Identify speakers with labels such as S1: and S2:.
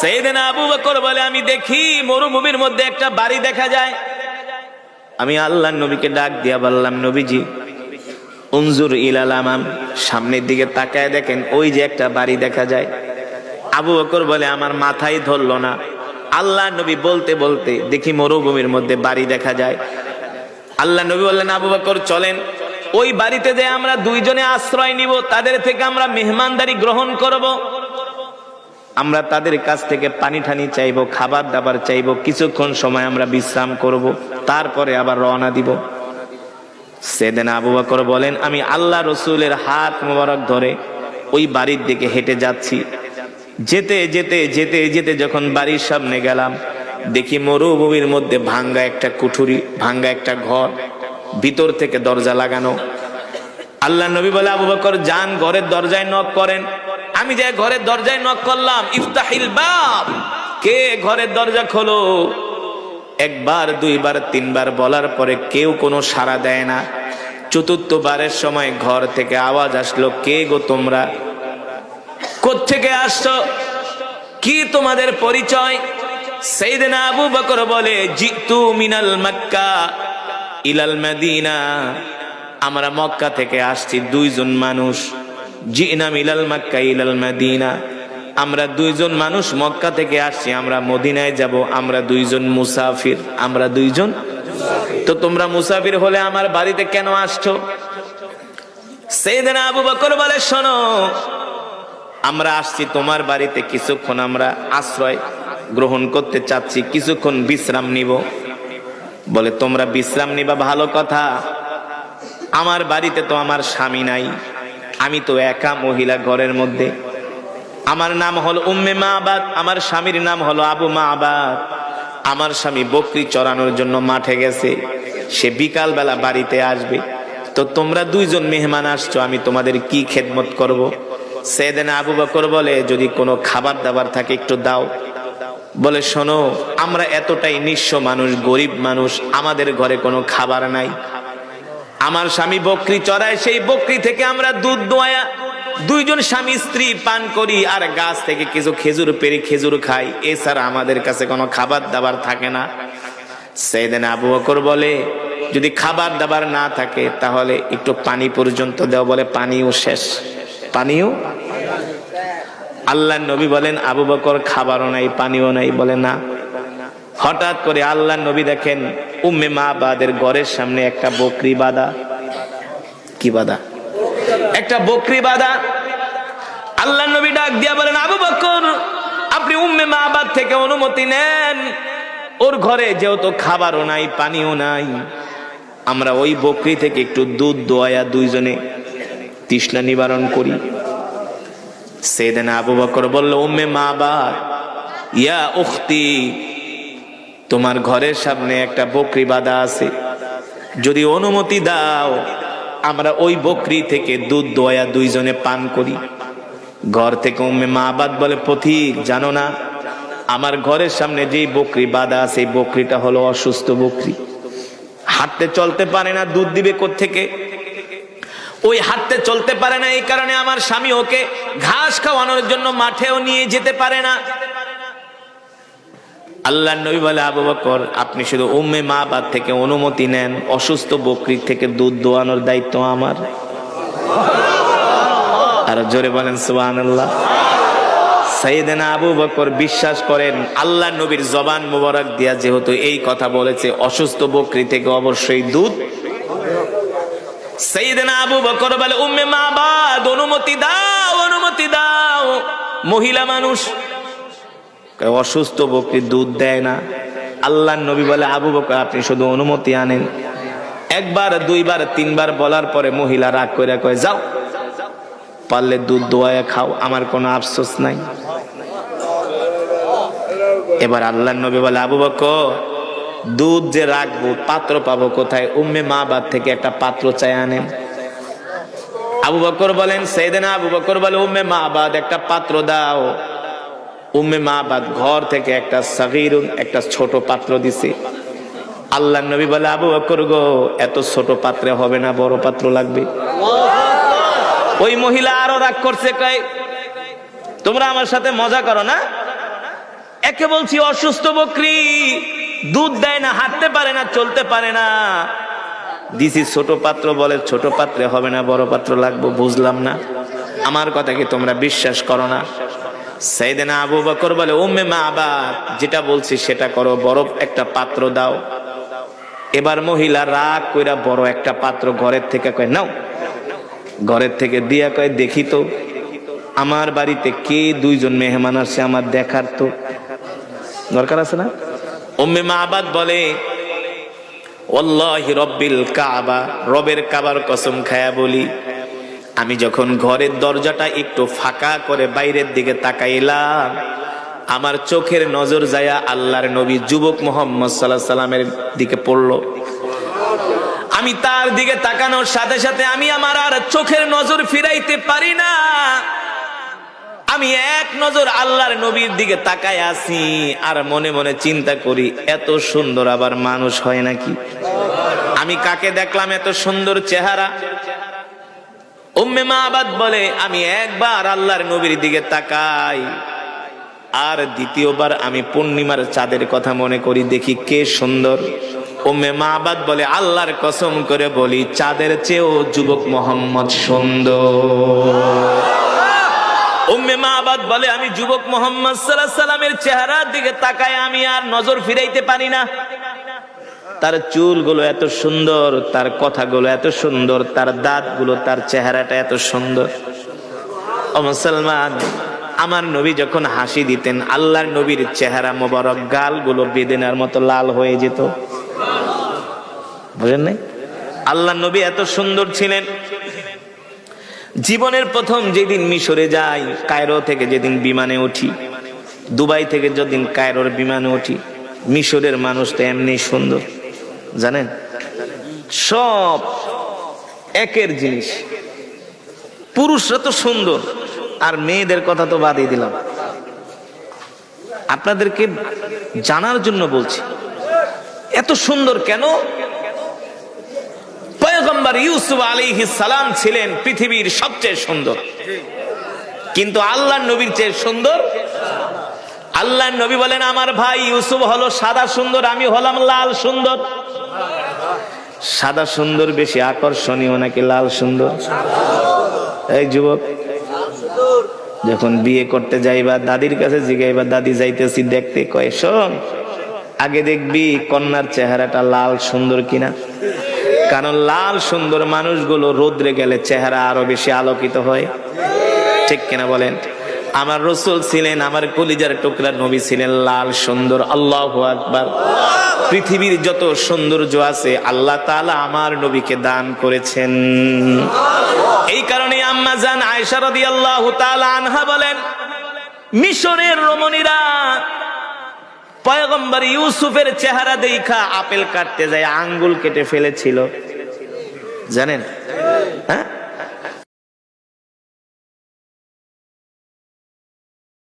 S1: সাইয়েদনা আবু বকর বলে আমি দেখি মরুভূমির মধ্যে একটা বাড়ি দেখা যায়। আমি আল্লাহর নবীকে ডাক দিয়া বললাম, নবীজি উনজুর ইলাল আমাম, সামনের দিকে তাকায় দেখেন ওই যে একটা বাড়ি দেখা যায়। আবু বকর বলে আমার মাথায় ধরলো না। আল্লাহর নবী বলতে বলতে দেখি মরুভূমির মধ্যে বাড়ি দেখা যায়। আল্লাহর নবী বললেন, আবু বকর চলেন ওই বাড়িতে যে আমরা দুইজনে আশ্রয় নিব, তাদের থেকে আমরা মেহমানদারি গ্রহণ করব, আমরা তাদের কাছ থেকে পানি ঠানি চাইবো, খাবার দাবার চাইবো, কিছুক্ষণ সময় আমরা বিশ্রাম করব, তারপরে আবার রওনা দিব। সাইয়েদনা আবু বকর বলেন আমি আল্লাহ রসুলের হাত মোবারক ধরে ওই বাড়ির দিকে হেঁটে যাচ্ছি। যেতে যেতে যেতে যেতে যখন বাড়ির সামনে গেলাম, দেখি মরুভূমির মধ্যে ভাঙ্গা একটা কুঠুরি, ভাঙ্গা একটা ঘর, ভিতর থেকে দরজা লাগানো। আল্লাহ নবী বলে, আবু বকর যান ঘরের দরজায় নক করেন। আমি যে ঘরের দরজায় নক করলাম, ইফতাহিল বাব, কে ঘরের দরজা খোলো। একবার দুইবার তিনবার বলার পরে কেউ কোনো সাড়া দেয় না। চতুর্থবারের সময় ঘর থেকে আওয়াজ আসলো, কে গো তোমরা, কোত্থেকে আসছো, কি তোমাদের পরিচয়? সাইয়েদনা আবু বকর বলে, জিতু মিনাল মক্কা ইলাল মদিনা, আমরা মক্কা থেকে আসছি দুইজন মানুষ। জিনা মিলাল মক্কা ইলাল মদিনা, আমরা দুইজন মানুষ মক্কা থেকে আসছি, আমরা মদিনায় যাব, আমরা দুইজন মুসাফির, আমরা দুইজন। তো তোমরা মুসাফির হলে আমার বাড়িতে কেন আসছো? সাইয়েদনা আবু বকর বলে, শোনো আমরা আসছি তোমার বাড়িতে, কিছুক্ষণ আমরা আশ্রয় গ্রহণ করতে চাচ্ছি, কিছুক্ষণ বিশ্রাম নিব। বলে তোমরা বিশ্রাম নিবা ভালো কথা, আমার বাড়িতে তো আমার স্বামী নাই, আমি তো একা মহিলা ঘরের মধ্যে, আমার নাম হলো উম্মে মাবাদ, আমার স্বামীর নাম হলো আবু মাবাদ। আমার স্বামী বকরি চড়ানোর জন্য মাঠে গেছে, সে বিকাল বেলা বাড়িতে আসবে। তো তোমরা দুইজন মেহমান আসছো, আমি তোমাদের কি খেদমত করব? সাইয়েদনা আবু বকর বলে, যদি কোনো খাবার দাবার থাকে একটু দাও। বলে শোনো আমরা এতটাই নিঃস্ব মানুষ, গরিব মানুষ, আমাদের ঘরে কোনো খাবার নাই। আমার স্বামী বকরি চড়ায়, সেই বকরি থেকে আমরা দুধ দোয়া দুইজন স্বামী স্ত্রী পান করি, আর গাছ থেকে কিছু খেজুর পেড়ে খেজুর খাই, এছাড়া আমাদের কাছে কোনো খাবার দাবার থাকে না। সাইয়েদনা আবু বকর বলে, যদি খাবার দাবার না থাকে তাহলে একটু পানি পর্যন্ত দাও। বলে পানিও শেষ, পানিও। আল্লাহর নবী বলেন, আবু বকর খাবারও নাই পানিও নাই। বলে না। হঠাৎ করে আল্লাহর নবী দেখেন উম্মে মাবাদের ঘরের সামনে একটা বকরি বাঁধা। কি বাঁধা? একটা বকরি বাঁধা। আল্লাহর নবী ডাক দিয়া বলেন, আবু বকর আপনি উম্মে মাবাদ থেকে অনুমতি নেন, ওর ঘরে যেহেতু খাবারও নাই পানিও নাই, আমরা ওই বকরি থেকে একটু দুধ দোয়া দুইজনে তৃষ্ণা নিবারণ করি। সাইয়েদনা আবু বকর বলল, উম্মে মাবাদ ইয়া উখতি, তোমার ঘরের সামনে একটা বকরি বাঁধা আছে, যদি অনুমতি দাও আমরা ওই বকরি থেকে দুধ দোয়া দুইজনে পান করি। ঘর থেকে উম্মে মাবাদ বলে, পথিক জানো না আমার ঘরের সামনে যেই বকরি বাঁধা আছে, এই বকরিটা হলো অসুস্থ বকরি, হাঁটতে চলতে পারে না, দুধ দিবে কোত্থেকে? ওই হাঁটতে চলতে পারে না, এই কারণে আমার স্বামী ওকে ঘাস খাওয়ানোর জন্য মাঠেও নিয়ে যেতে পারে না। আল্লাহর নবী বলে, আবু বকর আপনি শুধু উম্মে মাবাদ থেকে অনুমতি নেন, অসুস্থ বকরি থেকে দুধ দোয়ানোর দায়িত্ব আমার। আর জোরে বলেন সুবহানাল্লাহ। সাইয়েদনা আবু বকর বিশ্বাস করেন আল্লাহর নবীর জবান মোবারক দিয়া যেহেতু এই কথা বলেছে, অসুস্থ বকরি থেকে অবশ্যই দুধ। সাইয়েদনা আবু বকর বলে, উম্মে মাবাদ অনুমতি দাও, অনুমতি দাও। মহিলা মানুষ, অসুস্থ বকরি দুধ দেয় না। আল্লাহর নবী বলে, আবু বকর আপনি শুধু অনুমতি আনেন। একবার দুইবার তিনবার বলার পরে মহিলা রাগ করে কয়, যাও পারলে দুধ দোয়া খাও, আমার কোনো আফসোস নাই। এবার আল্লাহর নবী বলে, আবু বকর দুধ যে রাখবো পাত্র পাবো কোথায়? উম্মে মাবাদ থেকে একটা পাত্র চাই আনেন। আবু বকর বলেন, সাইয়েদনা আবু বকর বলে, উম্মে মাবাদ একটা পাত্র দাও। উম্মে মাবাদ ঘর থেকে একটা সাগীরুন, একটা ছোট পাত্র দিছে। আল্লাহর নবী বলে, আবু বকর গো এত ছোট পাত্রে হবে না, বড় পাত্র লাগবে। ওই মহিলা আরো রাগ করছে, কয় তোমরা আমার সাথে মজা করো না, একে বলছি অসুস্থ বকরি, দুধ দেয় না, হাঁটতে পারে না, চলতে পারে না, দিছি ছোট পাত্র, বলে ছোট পাত্রে হবে না, বড় পাত্র লাগবে। বুঝলাম না, আমার কথা কি তোমরা বিশ্বাস করো না? সাইয়েদনা আবু বকর বলে, উম্মে মাবাদ, যেটা বলছি সেটা করো, বড় একটা পাত্র দাও। এবার মহিলা রাগ কইরা বড় একটা পাত্র ঘরের থেকে কয় নাও, ঘরের থেকে দিয়া কয় দেখি তো আমার বাড়িতে কে দুইজন মেহমান আসছে, আমার দেখার তো দরকার আছে না? উম্মে মাবাদ বলে, ওয়াল্লাহি রব্বিল কাবা, রবের কাবার কসম খায়া বলি, আমি যখন ঘরের দরজাটা একটু ফাঁকা করে বাইরের দিকে তাকাইলাম, আমার চোখের নজর যায়া আল্লাহর নবী যুবক মুহাম্মদ সাল্লাল্লাহু আলাইহি সাল্লামের দিকে পড়লো। আমি তার দিকে তাকানোর সাথে সাথে আমি আমার আর চোখের নজর ফিরাইতে পারি না। আমি এক নজর আল্লাহর নবীর দিকে তাকায় আছি আর মনে মনে চিন্তা করি, এত সুন্দর আবার মানুষ হয় নাকি? আমি কাকে দেখলাম এত সুন্দর চেহারা? উম্মে মাবাদ বলে, আমি একবার আল্লাহর নবীর দিকে তাকাই আর দ্বিতীয়বার আমি পূর্ণিমার চাঁদের কথা মনে করি, দেখি কে সুন্দর। উম্মে মাবাদ বলে, আল্লাহর কসম করে বলি, চাঁদের চেয়েও যুবক মোহাম্মদ সুন্দর। উম্মে মাবাদ বলে, আমি যুবক মোহাম্মদ সাল্লাল্লাহু আলাইহি সাল্লামের চেহারার দিকে তাকায় আমি আর নজর ফিরাইতে পারি না। তার চুলগুলো এত সুন্দর, তার কথাগুলো এত সুন্দর, তার দাঁতগুলো, তার চেহারাটা এত সুন্দর। ও মুসলমান, আমার নবী যখন হাসি দিতেন, আল্লাহর নবীর চেহারা মোবারক, গালগুলো বেদেনার মতো লাল হয়ে যেত। বুঝেন নাই? আল্লাহর নবী এত সুন্দর ছিলেন। জীবনের প্রথম যেদিন মিশরে যাই, কায়রো থেকে যেদিন বিমানে উঠি, দুবাই থেকে যেদিন কায়রোর বিমানে উঠি, মিশরের মানুষ তো এমনি সুন্দর, জানেন? সব একের জিনিস, পুরুষরা তো সুন্দর, আর মেয়েদের কথা তো বাদই দিলাম। আপনাদেরকে জানার জন্য বলছি, এত সুন্দর কেন? পয়গম্বর ইউসুফ আলাইহিস সালাম ছিলেন পৃথিবীর সবচেয়ে সুন্দর, কিন্তু আল্লাহর নবীর চেয়ে সুন্দর। আল্লাহর নবী বলেন, আমার ভাই ইউসুফ হলো সাদা সুন্দর, আমি হলাম লাল সুন্দর। সাদা সুন্দর বেশি আকর্ষণীয় নাকি লাল সুন্দর? এই যুবক, যখন বিয়ে করতে যাইবা, দাদির কাছে জিগাইবা, দাদি যাইতেছি দেখতে, কয় শোন, আগে দেখবি কন্যার চেহারাটা লাল সুন্দর কিনা, কারণ লাল সুন্দর মানুষগুলো রোদ্রে গেলে চেহারা আরো বেশি আলোকিত হয়। ঠিক কিনা বলেন? আমার রাসূল ছিলেন, আমার কলিজার টুকরা নবী ছিলেন লাল সুন্দর। আল্লাহু আকবার। পৃথিবীর যত সৌন্দর্য আছে আল্লাহ তাআলা আমার নবীকে দান করেছেন। এই কারণে আম্মা জান আয়েশা রাদিয়াল্লাহু তাআলা আনহা বলেন, মিশরের রমণীরা পয়গম্বর ইউসুফের চেহারা দেখা আপেল কাটতে যায় আঙ্গুল কেটে ফেলেছিল, জানেন? হ্যাঁ,